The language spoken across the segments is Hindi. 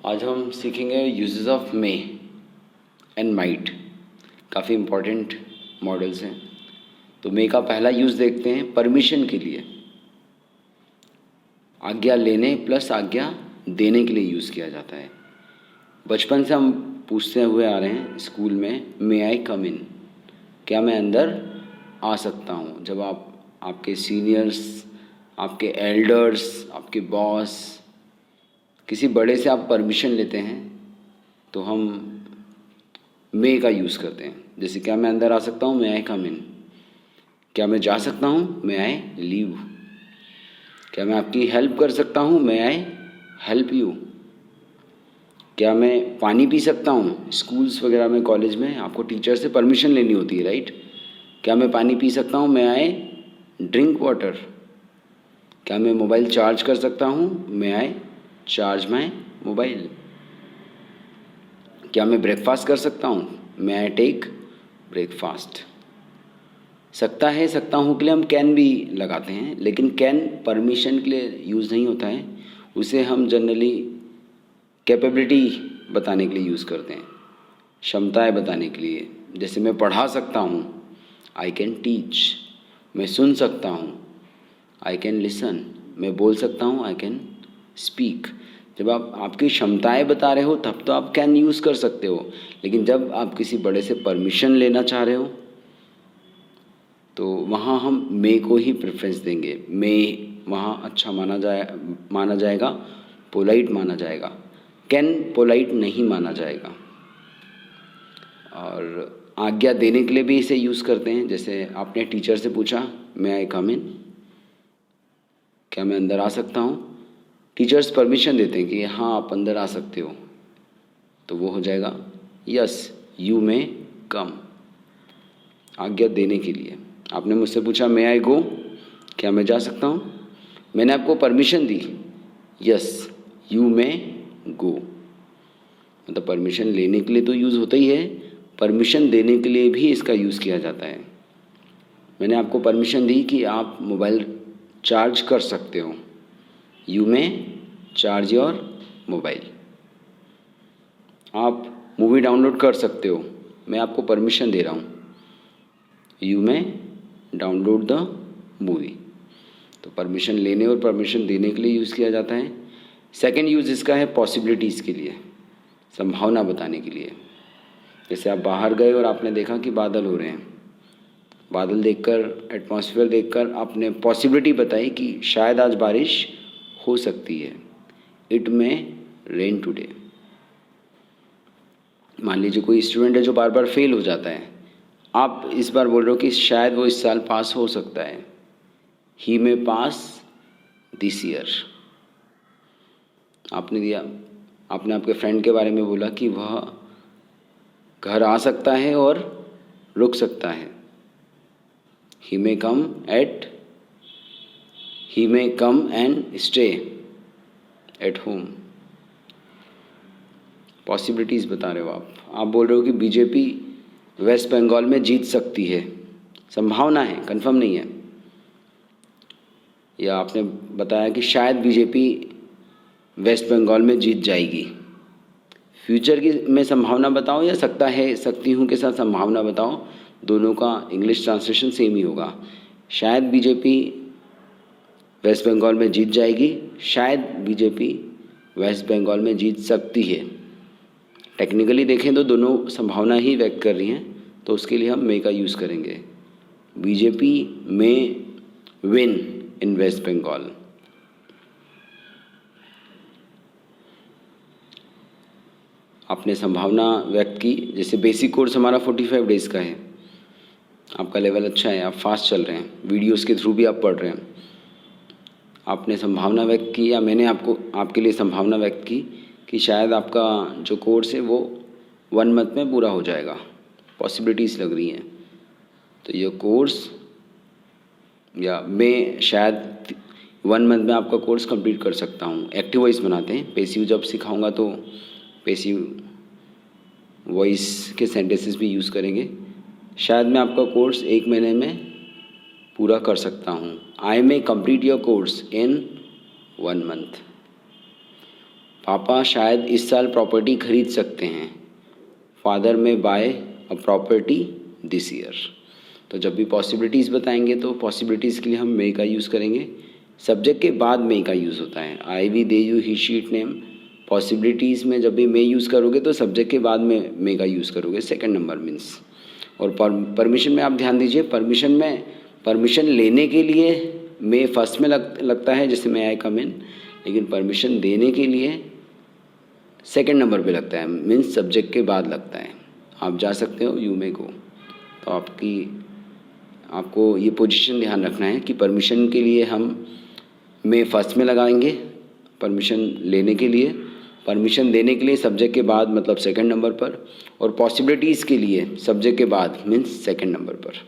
आज हम सीखेंगे uses of May and might. काफ़ी इम्पॉर्टेंट मॉडल्स हैं। तो मे का पहला यूज़ देखते हैं, परमिशन के लिए। आज्ञा लेने प्लस आज्ञा देने के लिए यूज़ किया जाता है। बचपन से हम पूछते हुए आ रहे हैं स्कूल में, मे आई कम इन, क्या मैं अंदर आ सकता हूँ। जब आपके सीनियर्स, आपके एल्डर्स, आपके बॉस, किसी बड़े से आप परमिशन लेते हैं तो हम मे का यूज़ करते हैं। जैसे क्या मैं अंदर आ सकता हूँ, मे आई कम इन। क्या मैं जा सकता हूँ, मे आई लीव। क्या मैं आपकी हेल्प कर सकता हूँ, मे आई हेल्प यू। क्या मैं पानी पी सकता हूँ। स्कूल्स वगैरह में, कॉलेज में आपको टीचर से परमिशन लेनी होती है, राइट। क्या मैं पानी पी सकता हूँ, मे आई ड्रिंक वाटर। क्या मैं मोबाइल चार्ज कर सकता हूँ, मे आई चार्ज माई मोबाइल। क्या मैं ब्रेकफास्ट कर सकता हूँ, मे आई टेक ब्रेकफास्ट। सकता है, सकता हूँ के लिए हम कैन भी लगाते हैं, लेकिन कैन परमिशन के लिए यूज़ नहीं होता है। उसे हम जनरली कैपेबिलिटी बताने के लिए यूज़ करते हैं, क्षमताएं बताने के लिए। जैसे मैं पढ़ा सकता हूँ, आई कैन टीच। मैं सुन सकता हूँ, आई कैन लिसन। मैं बोल सकता हूँ, आई कैन स्पीक। जब आप आपकी क्षमताएं बता रहे हो तब तो आप कैन यूज़ कर सकते हो, लेकिन जब आप किसी बड़े से परमिशन लेना चाह रहे हो तो वहाँ हम मे को ही प्रेफरेंस देंगे। मे वहाँ अच्छा माना जाएगा, पोलाइट माना जाएगा। कैन पोलाइट नहीं माना जाएगा। और आज्ञा देने के लिए भी इसे यूज़ करते हैं। जैसे आपने टीचर से पूछा, मे आई कम इन, क्या मैं अंदर आ सकता हूँ। टीचर्स परमिशन देते हैं कि हाँ आप अंदर आ सकते हो, तो वो हो जाएगा यस यू मे कम, आज्ञा देने के लिए। आपने मुझसे पूछा, मे आई गो, क्या मैं जा सकता हूँ। मैंने आपको परमिशन दी, यस यू मे गो। मतलब परमिशन लेने के लिए तो यूज़ होता ही है, परमिशन देने के लिए भी इसका यूज़ किया जाता है। मैंने आपको परमिशन दी कि आप मोबाइल चार्ज कर सकते हो, you may charge your mobile. आप मूवी डाउनलोड कर सकते हो, मैं आपको परमिशन दे रहा हूँ, you may download the movie. तो परमिशन लेने और परमिशन देने के लिए यूज़ किया जाता है। सेकंड यूज़ इसका है पॉसिबिलिटीज़ के लिए, संभावना बताने के लिए। जैसे आप बाहर गए और आपने देखा कि बादल हो रहे हैं, बादल देखकर, एटमॉस्फेयर देखकर आपने पॉसिबिलिटी बताई कि शायद आज बारिश हो सकती है, इट मे रेन टुडे। मान लीजिए कोई स्टूडेंट है जो बार बार फेल हो जाता है, आप इस बार बोल रहे हो कि शायद वो इस साल पास हो सकता है, he may pass this year. आपने दिया, आपने आपके फ्रेंड के बारे में बोला कि वह घर आ सकता है और रुक सकता है, he may come and stay at home. Possibilities बता रहे हो आप बोल रहे हो कि बीजेपी वेस्ट बंगाल में जीत सकती है, संभावना है, कंफर्म नहीं है। या आपने बताया कि शायद बीजेपी वेस्ट बंगाल में जीत जाएगी। फ्यूचर की में संभावना बताओ या सकता है, सकती हूँ के साथ संभावना बताओ, दोनों का इंग्लिश ट्रांसलेशन सेम ही होगा। शायद बीजेपी वेस्ट बंगाल में जीत जाएगी, शायद बीजेपी वेस्ट बंगाल में जीत सकती है। टेक्निकली देखें तो दोनों संभावना ही व्यक्त कर रही हैं, तो उसके लिए हम मे का यूज़ करेंगे। BJP may win in West Bengal. आपने संभावना व्यक्त की। जैसे बेसिक कोर्स हमारा 45 डेज़ का है, आपका लेवल अच्छा है, आप फास्ट चल रहे हैं, वीडियोस के थ्रू भी आप पढ़ रहे हैं। आपने संभावना व्यक्त की, या मैंने आपके लिए संभावना व्यक्त की कि शायद आपका जो कोर्स है वो 1 मंथ में पूरा हो जाएगा, पॉसिबिलिटीज़ लग रही हैं। तो ये कोर्स, या मैं शायद 1 मंथ में आपका कोर्स कंप्लीट कर सकता हूँ। एक्टिव वॉइस बनाते हैं, पैसिव जब सिखाऊंगा तो पैसिव वॉइस के सेंटेंसेस भी यूज़ करेंगे। शायद मैं आपका कोर्स 1 महीने में पूरा कर सकता हूँ, I may complete your course in 1 month. पापा शायद इस साल प्रॉपर्टी खरीद सकते हैं। Father may buy a property this year. तो जब भी पॉसिबिलिटीज़ बताएंगे तो पॉसिबिलिटीज़ के लिए हम मे का यूज़ करेंगे। सब्जेक्ट के बाद मे का यूज़ होता है। I we they you he she it name. Possibilities में जब भी मे यूज़ करोगे तो सब्जेक्ट के बाद में मे का यूज़ करोगे, सेकंड नंबर मीन्स। और परमिशन में आप ध्यान दीजिए, परमिशन में परमिशन लेने के लिए मे फर्स्ट में लगता है, जैसे मे आई कम इन, लेकिन परमिशन देने के लिए सेकंड नंबर पे लगता है, मीन्स सब्जेक्ट के बाद लगता है। आप जा सकते हो, यू मे गो। तो आपको ये पोजीशन ध्यान रखना है कि परमिशन के लिए हम मे फर्स्ट में लगाएंगे, परमिशन लेने के लिए, परमिशन देने के लिए सब्जेक्ट के बाद मतलब सेकंड नंबर पर, और पॉसिबिलिटीज़ के लिए सब्जेक्ट के बाद मीन्स सेकंड नंबर पर।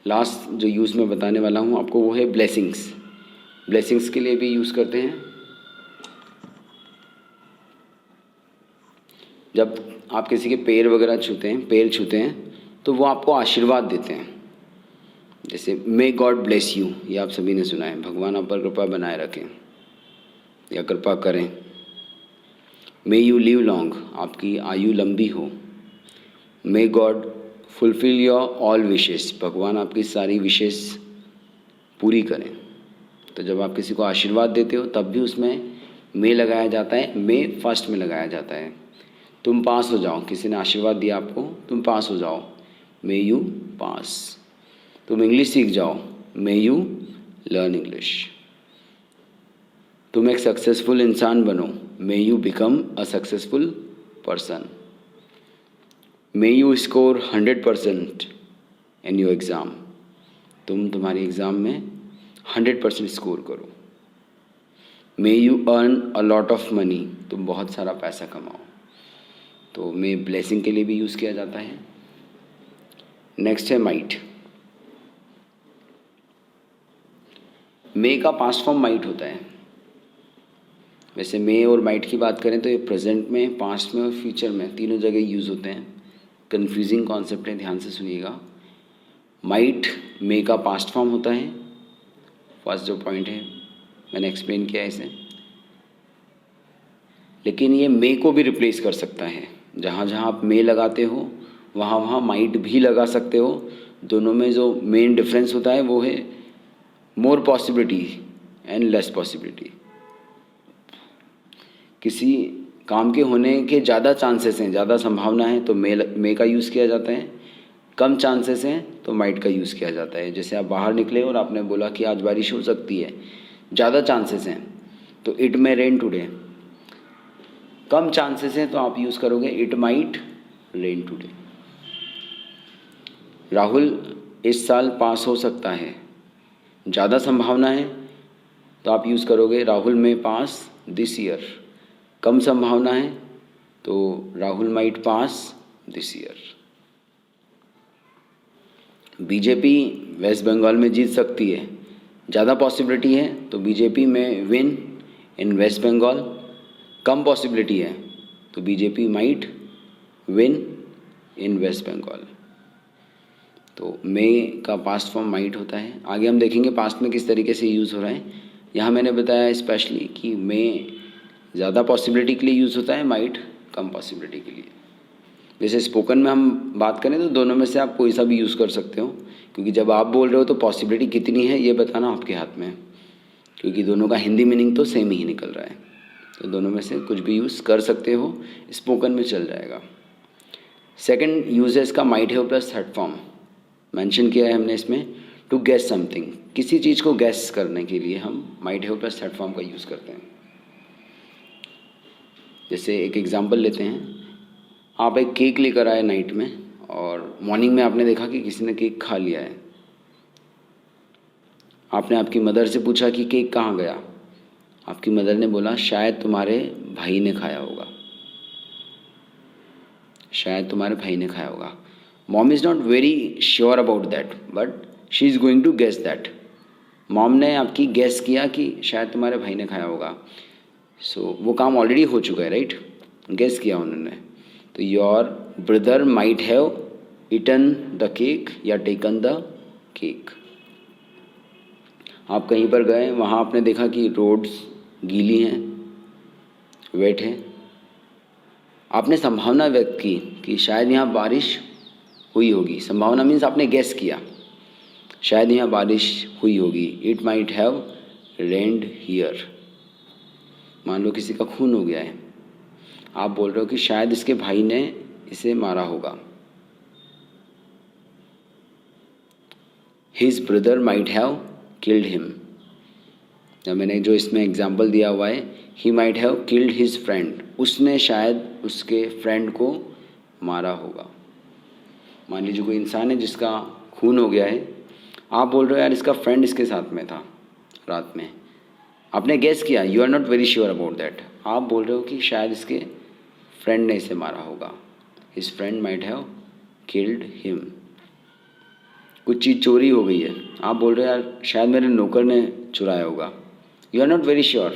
लास्ट जो यूज़ मैं बताने वाला हूँ आपको वो है ब्लेसिंग्स। ब्लेसिंग्स के लिए भी यूज़ करते हैं। जब आप किसी के पैर वगैरह छूते हैं तो वो आपको आशीर्वाद देते हैं। जैसे मे गॉड ब्लेस यू, ये आप सभी ने सुना है, भगवान आप पर कृपा बनाए रखें या कृपा करें। मे यू लिव लॉन्ग, आपकी आयु लंबी हो। May God fulfil your all wishes, भगवान आपकी सारी विशेस पूरी करें। तो जब आप किसी को आशीर्वाद देते हो तब भी उसमें मे लगाया जाता है, मे फर्स्ट में लगाया जाता है। तुम पास हो जाओ, किसी ने आशीर्वाद दिया आपको, तुम पास हो जाओ, मे यू पास। तुम इंग्लिश सीख जाओ, मे यू लर्न इंग्लिश। तुम एक सक्सेसफुल इंसान बनो, may you become a successful person. May you score 100% in your exam, तुम तुम्हारे एग्ज़ाम में 100% स्कोर करो। May you earn a lot of money, तुम बहुत सारा पैसा कमाओ। तो मे ब्लेसिंग के लिए भी यूज़ किया जाता है। नेक्स्ट है माइट। मे का पास्ट फॉर्म माइट होता है। वैसे मे और माइट की बात करें तो ये प्रेजेंट में, पास्ट में और फ्यूचर में तीनों जगह यूज़ होते हैं। कन्फ्यूजिंग कॉन्सेप्ट है, ध्यान से सुनिएगा। माइट मे का पास्ट फॉर्म होता है। फर्स्ट जो पॉइंट है मैंने एक्सप्लेन किया इसे, लेकिन ये मे को भी रिप्लेस कर सकता है। जहाँ जहाँ आप मे लगाते हो वहाँ वहाँ माइट भी लगा सकते हो। दोनों में जो मेन डिफरेंस होता है वो है मोर पॉसिबिलिटी एंड लेस पॉसिबिलिटी। किसी काम के होने के ज़्यादा चांसेस हैं, ज़्यादा संभावना है तो मे का यूज़ किया जाता है। कम चांसेस हैं तो माइट का यूज़ किया जाता है। जैसे आप बाहर निकले और आपने बोला कि आज बारिश हो सकती है, ज़्यादा चांसेस हैं तो it may rain today. Come chances हैं तो आप यूज़ करोगे it might rain today. Rahul इस साल पास हो सकता है, ज़्यादा संभावना है तो आप यूज़ करोगे राहुल में पास दिस ईयर। कम संभावना है तो Rahul might pass this year. BJP West Bengal में जीत सकती है, ज़्यादा पॉसिबिलिटी है तो BJP may win in West Bengal. कम पॉसिबिलिटी है तो BJP might win in West Bengal. तो मे का पास्ट फॉर्म माइट होता है। आगे हम देखेंगे पास्ट में किस तरीके से यूज़ हो रहा है। यहाँ मैंने बताया स्पेशली कि मे ज़्यादा पॉसिबिलिटी के लिए यूज़ होता है, माइट कम पॉसिबिलिटी के लिए। जैसे स्पोकन में हम बात करें तो दोनों में से आप कोई सा भी यूज़ कर सकते हो, क्योंकि जब आप बोल रहे हो तो पॉसिबिलिटी कितनी है ये बताना आपके हाथ में है, क्योंकि दोनों का हिंदी मीनिंग तो सेम ही निकल रहा है। तो दोनों में से कुछ भी यूज़ कर सकते हो, स्पोकन में चल जाएगा। सेकंड यूज है इसका might have plus third form. Mention किया है हमने इसमें टू गेस समथिंग, किसी चीज़ को गेस करने के लिए हम might have plus third form का यूज़ करते हैं। जैसे एक एग्जांपल लेते हैं, आप एक केक लेकर आए नाइट में और मॉर्निंग में आपने देखा कि किसी ने केक खा लिया है। आपने आपकी मदर से पूछा कि केक कहाँ गया। आपकी मदर ने बोला शायद तुम्हारे भाई ने खाया होगा, शायद तुम्हारे भाई ने खाया होगा। Mom is not very sure about that but she is going to guess that. Mom ने आपकी गेस किया कि शायद तुम्हारे भाई ने खाया होगा। सो वो काम ऑलरेडी हो चुका है, राइट, गेस किया उन्होंने। तो your brother might have eaten the cake या टेकन द केक। आप कहीं पर गए, वहाँ आपने देखा कि रोड्स गीली हैं वेट है। आपने संभावना व्यक्त की कि शायद यहाँ बारिश हुई होगी। संभावना मीन्स आपने गेस किया, शायद यहाँ बारिश हुई होगी। It might have rained here. मान लो किसी का खून हो गया है, आप बोल रहे हो कि शायद इसके भाई ने इसे मारा होगा। His brother might have killed him. जब मैंने जो इसमें एग्जाम्पल दिया हुआ है, he might have killed his friend, उसने शायद उसके फ्रेंड को मारा होगा। मान लीजिए कोई इंसान है जिसका खून हो गया है, आप बोल रहे हो यार इसका फ्रेंड इसके साथ में था रात में। आपने गेस किया, you are not very sure about that. आप बोल रहे हो कि शायद इसके फ्रेंड ने इसे मारा होगा। His friend might have killed him. कुछ चीज़ चोरी हो गई है, आप बोल रहे हो यार शायद मेरे नौकर ने चुराया होगा। You are not very sure,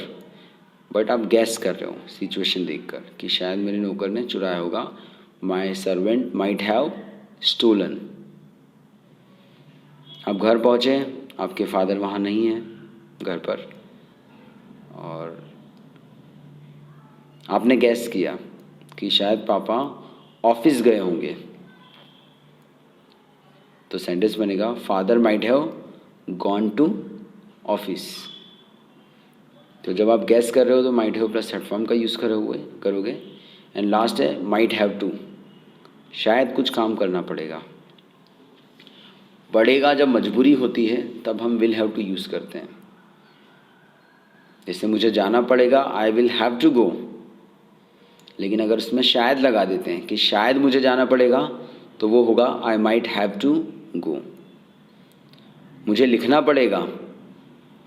but आप गैस कर रहे हो सिचुएशन देखकर कि शायद मेरे नौकर ने चुराया होगा। My servant might have stolen. आप घर पहुँचे, आपके फादर वहाँ नहीं है घर पर, और आपने गैस किया कि शायद पापा ऑफिस गए होंगे। तो सेंटेंस बनेगा father might have gone to office. तो जब आप गैस कर रहे हो तो might have plus third form का यूज़ करोगे। एंड लास्ट है माइट हैव टू, शायद कुछ काम करना पड़ेगा जब मजबूरी होती है तब हम विल हैव टू यूज़ करते हैं। जैसे मुझे जाना पड़ेगा, I will have to go. लेकिन अगर उसमें शायद लगा देते हैं कि शायद मुझे जाना पड़ेगा, तो वो होगा I might have to go. मुझे लिखना पड़ेगा,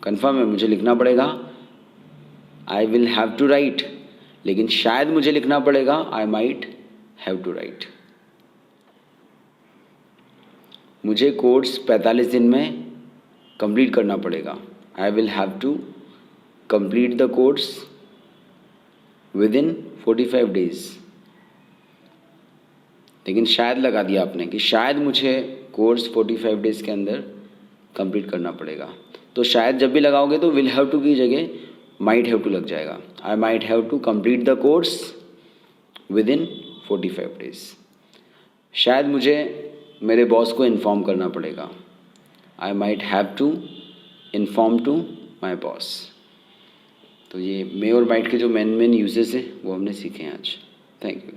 कन्फर्म है मुझे लिखना पड़ेगा, I will have to write. लेकिन शायद मुझे लिखना पड़ेगा, I might have to write. मुझे कोर्स 45 दिन में कंप्लीट करना पड़ेगा, I will have to complete the course within 45 days. लेकिन शायद लगा दिया आपने कि शायद मुझे कोर्स 45 डेज के अंदर कंप्लीट करना पड़ेगा। तो शायद जब भी लगाओगे तो विल हैव टू की जगह माइट हैव टू लग जाएगा। I might have to complete the course within 45 days. शायद मुझे मेरे बॉस को इन्फॉर्म करना पड़ेगा, I might have to inform to my boss. तो ये मे और माइट के जो मेन यूजेस हैं वो हमने सीखे हैं आज। Thank you.